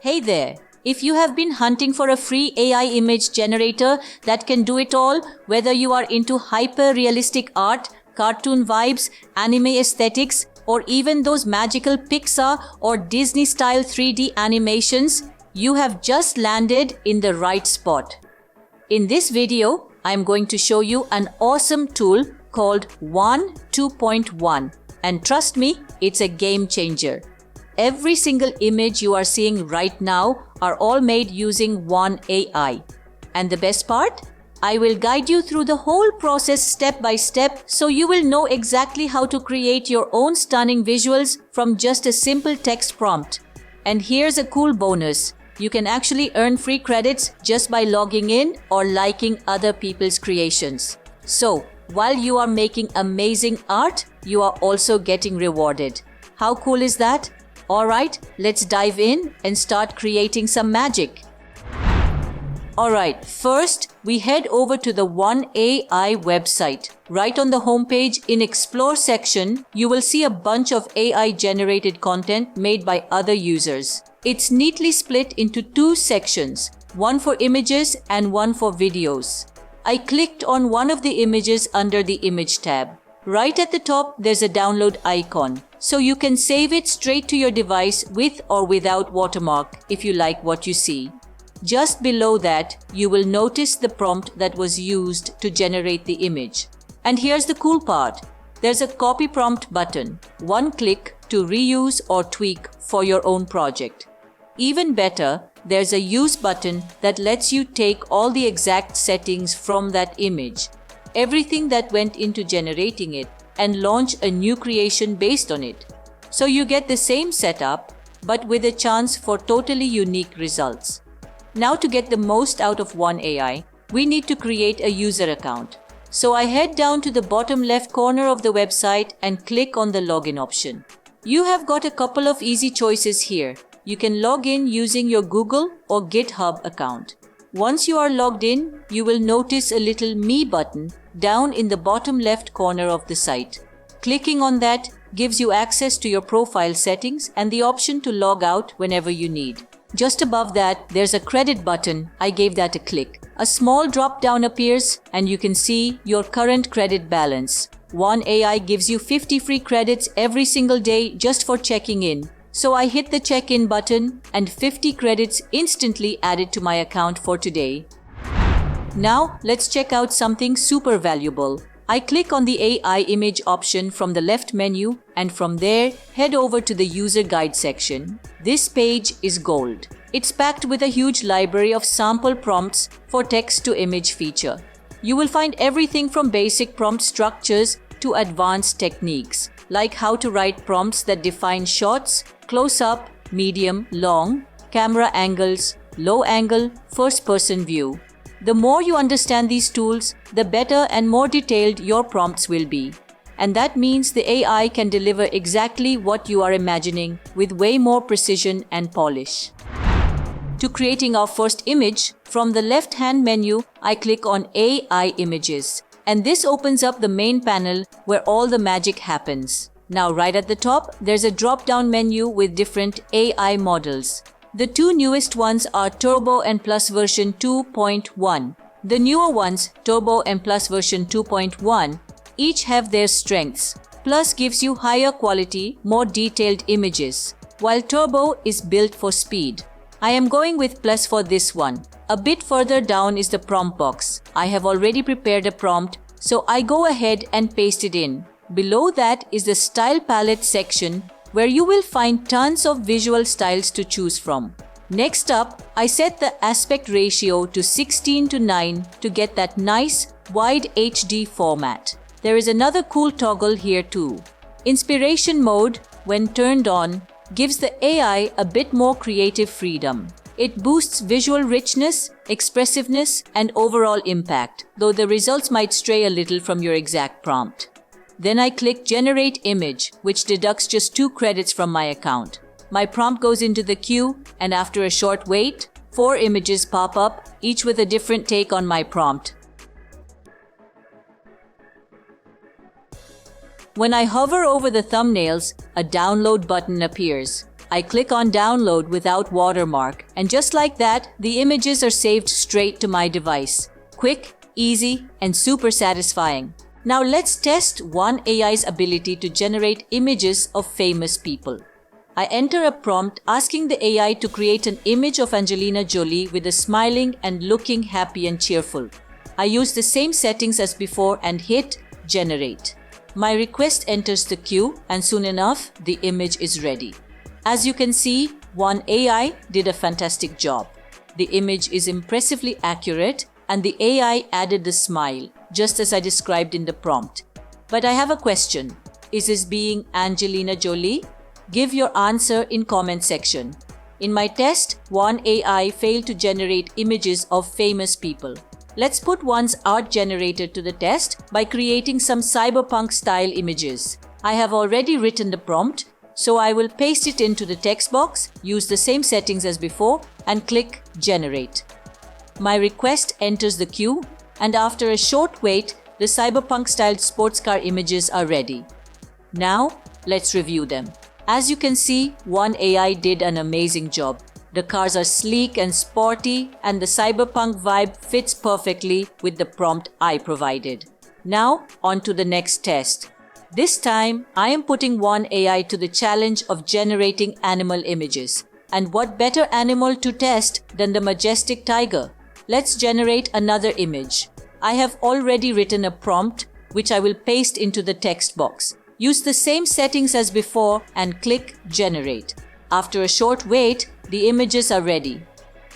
Hey there! If you have been hunting for a free AI image generator that can do it all, whether you are into hyper-realistic art, cartoon vibes, anime aesthetics, or even those magical Pixar or Disney-style 3D animations, you have just landed in the right spot. In this video, I am going to show you an awesome tool called Wan 2.1, and trust me, it's a game changer. Every single image you are seeing right now are all made using Wan AI. And the best part? I will guide you through the whole process step by step so you will know exactly how to create your own stunning visuals from just a simple text prompt. And here's a cool bonus. You can actually earn free credits just by logging in or liking other people's creations. So, while you are making amazing art, you are also getting rewarded. How cool is that? Alright, let's dive in and start creating some magic. Alright, first we head over to the Wan AI website. Right on the homepage in Explore section, you will see a bunch of AI generated content made by other users. It's neatly split into two sections, one for images and one for videos. I clicked on one of the images under the Image tab. Right at the top, there's a download icon, so you can save it straight to your device with or without watermark if you like what you see. Just below that, you will notice the prompt that was used to generate the image. And here's the cool part. There's a copy prompt button, one click to reuse or tweak for your own project. Even better, there's a use button that lets you take all the exact settings from that image, everything that went into generating it, and launch a new creation based on it. So you get the same setup, but with a chance for totally unique results. Now to get the most out of Wan AI, we need to create a user account. So I head down to the bottom left corner of the website and click on the login option. You have got a couple of easy choices here. You can log in using your Google or GitHub account. Once you are logged in, you will notice a little Me button down in the bottom left corner of the site. Clicking on that gives you access to your profile settings and the option to log out whenever you need. Just above that, there's a credit button. I gave that a click. A small drop-down appears and you can see your current credit balance. Wan AI gives you 50 free credits every single day just for checking in. So I hit the check-in button and 50 credits instantly added to my account for today. Now let's check out something super valuable. I click on the AI image option from the left menu and from there head over to the user guide section. This page is gold. It's packed with a huge library of sample prompts for text to image feature. You will find everything from basic prompt structures to advanced techniques, like how to write prompts that define shots, close-up, medium, long, camera angles, low angle, first-person view. The more you understand these tools, the better and more detailed your prompts will be. And that means the AI can deliver exactly what you are imagining with way more precision and polish. To creating our first image, from the left-hand menu, I click on AI Images. And this opens up the main panel where all the magic happens. Now right at the top, there's a drop-down menu with different AI models. The two newest ones are Turbo and Plus version 2.1. The newer ones, Turbo and Plus version 2.1, each have their strengths. Plus gives you higher quality, more detailed images, while Turbo is built for speed. I am going with Plus for this one. A bit further down is the prompt box. I have already prepared a prompt, so I go ahead and paste it in. Below that is the Style Palette section, where you will find tons of visual styles to choose from. Next up, I set the aspect ratio to 16:9 to get that nice, wide HD format. There is another cool toggle here too. Inspiration mode, when turned on, gives the AI a bit more creative freedom. It boosts visual richness, expressiveness, and overall impact, though the results might stray a little from your exact prompt. Then I click Generate Image, which deducts just 2 credits from my account. My prompt goes into the queue, and after a short wait, 4 images pop up, each with a different take on my prompt. When I hover over the thumbnails, a download button appears. I click on download without watermark, and just like that, the images are saved straight to my device. Quick, easy, and super satisfying. Now let's test Wan AI's ability to generate images of famous people. I enter a prompt asking the AI to create an image of Angelina Jolie with a smiling and looking happy and cheerful. I use the same settings as before and hit generate. My request enters the queue, and soon enough, the image is ready. As you can see, Wan AI did a fantastic job. The image is impressively accurate, and the AI added the smile, just as I described in the prompt. But I have a question. Is this being Angelina Jolie? Give your answer in comment section. In my test, Wan AI failed to generate images of famous people. Let's put Wan's art generator to the test by creating some Cyberpunk-style images. I have already written the prompt, so I will paste it into the text box, use the same settings as before, and click Generate. My request enters the queue, and after a short wait, the Cyberpunk-style sports car images are ready. Now, let's review them. As you can see, Wan AI did an amazing job. The cars are sleek and sporty, and the cyberpunk vibe fits perfectly with the prompt I provided. Now, on to the next test. This time, I am putting Wan AI to the challenge of generating animal images. And what better animal to test than the majestic tiger? Let's generate another image. I have already written a prompt, which I will paste into the text box. Use the same settings as before and click Generate. After a short wait, the images are ready.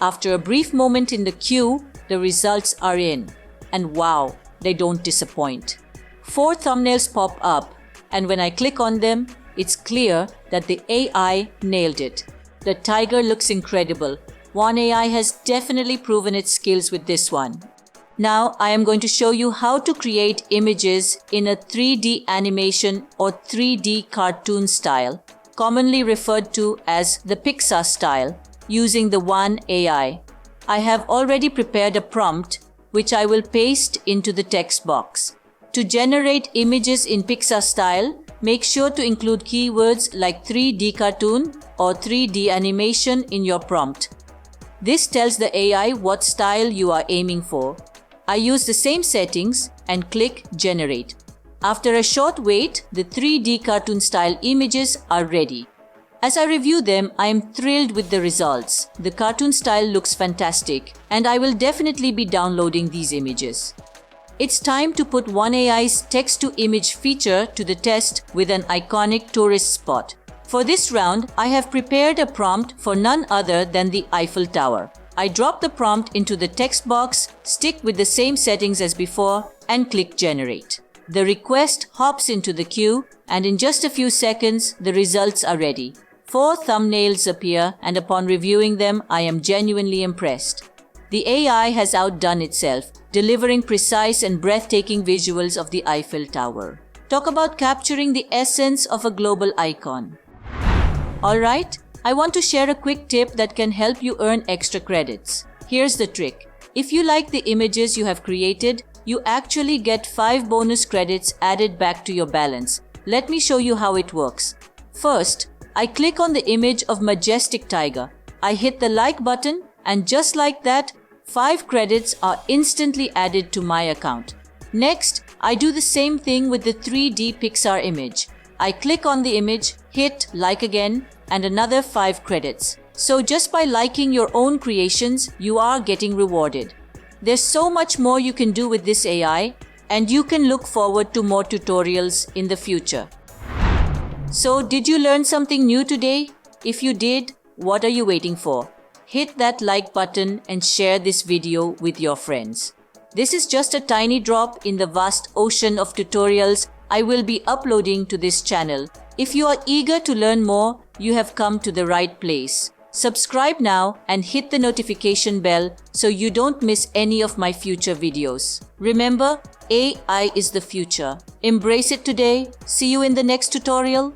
After a brief moment in the queue, the results are in. And wow, they don't disappoint. 4 thumbnails pop up, and when I click on them, it's clear that the AI nailed it. The tiger looks incredible. Wan AI has definitely proven its skills with this one. Now I am going to show you how to create images in a 3D animation or 3D cartoon style, commonly referred to as the Pixar-style, using the Wan AI. I have already prepared a prompt, which I will paste into the text box. To generate images in Pixar-style, make sure to include keywords like 3D cartoon or 3D animation in your prompt. This tells the AI what style you are aiming for. I use the same settings and click Generate. After a short wait, the 3D cartoon style images are ready. As I review them, I am thrilled with the results. The cartoon style looks fantastic, and I will definitely be downloading these images. It's time to put Wan AI's text-to-image feature to the test with an iconic tourist spot. For this round, I have prepared a prompt for none other than the Eiffel Tower. I drop the prompt into the text box, stick with the same settings as before, and click Generate. The request hops into the queue, and in just a few seconds, the results are ready. 4 thumbnails appear, and upon reviewing them, I am genuinely impressed. The AI has outdone itself, delivering precise and breathtaking visuals of the Eiffel Tower. Talk about capturing the essence of a global icon. Alright, I want to share a quick tip that can help you earn extra credits. Here's the trick. If you like the images you have created, you actually get 5 bonus credits added back to your balance. Let me show you how it works. First, I click on the image of majestic tiger. I hit the like button, and just like that, 5 credits are instantly added to my account. Next, I do the same thing with the 3D Pixar image. I click on the image, hit like again, and another 5 credits. So just by liking your own creations, you are getting rewarded. There's so much more you can do with this AI, and you can look forward to more tutorials in the future. So did you learn something new today? If you did, what are you waiting for? Hit that like button and share this video with your friends. This is just a tiny drop in the vast ocean of tutorials I will be uploading to this channel. If you are eager to learn more, you have come to the right place. Subscribe now and hit the notification bell so you don't miss any of my future videos. Remember, AI is the future. Embrace it today. See you in the next tutorial.